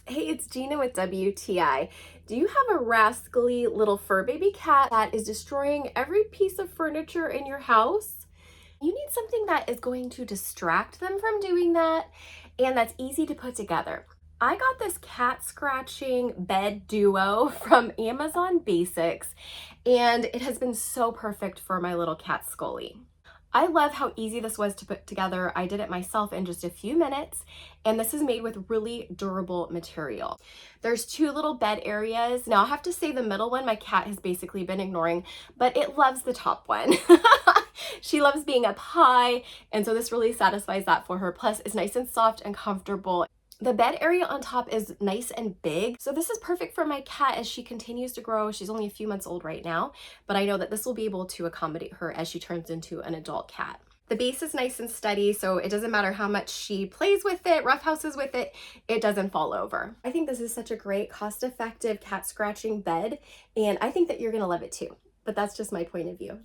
Hey, it's Gina with WTI. Do you have a rascally little fur baby cat that is destroying every piece of furniture in your house? You need something that is going to distract them from doing that and that's easy to put together. I got this cat scratching bed duo from Amazon Basics, and it has been so perfect for my little cat Scully. I love how easy this was to put together. I did it myself in just a few minutes, and this is made with really durable material. There's two little bed areas. Now I have to say the middle one my cat has basically been ignoring, but it loves the top one. She loves being up high, and so this really satisfies that for her. Plus, it's nice and soft and comfortable. The bed area on top is nice and big, so this is perfect for my cat as she continues to grow. She's only a few months old right now, but I know that this will be able to accommodate her as she turns into an adult cat. The base is nice and steady, so it doesn't matter how much she plays with it, roughhouses with it, it doesn't fall over. I think this is such a great cost-effective cat scratching bed, and I think that you're gonna love it too, but that's just my point of view.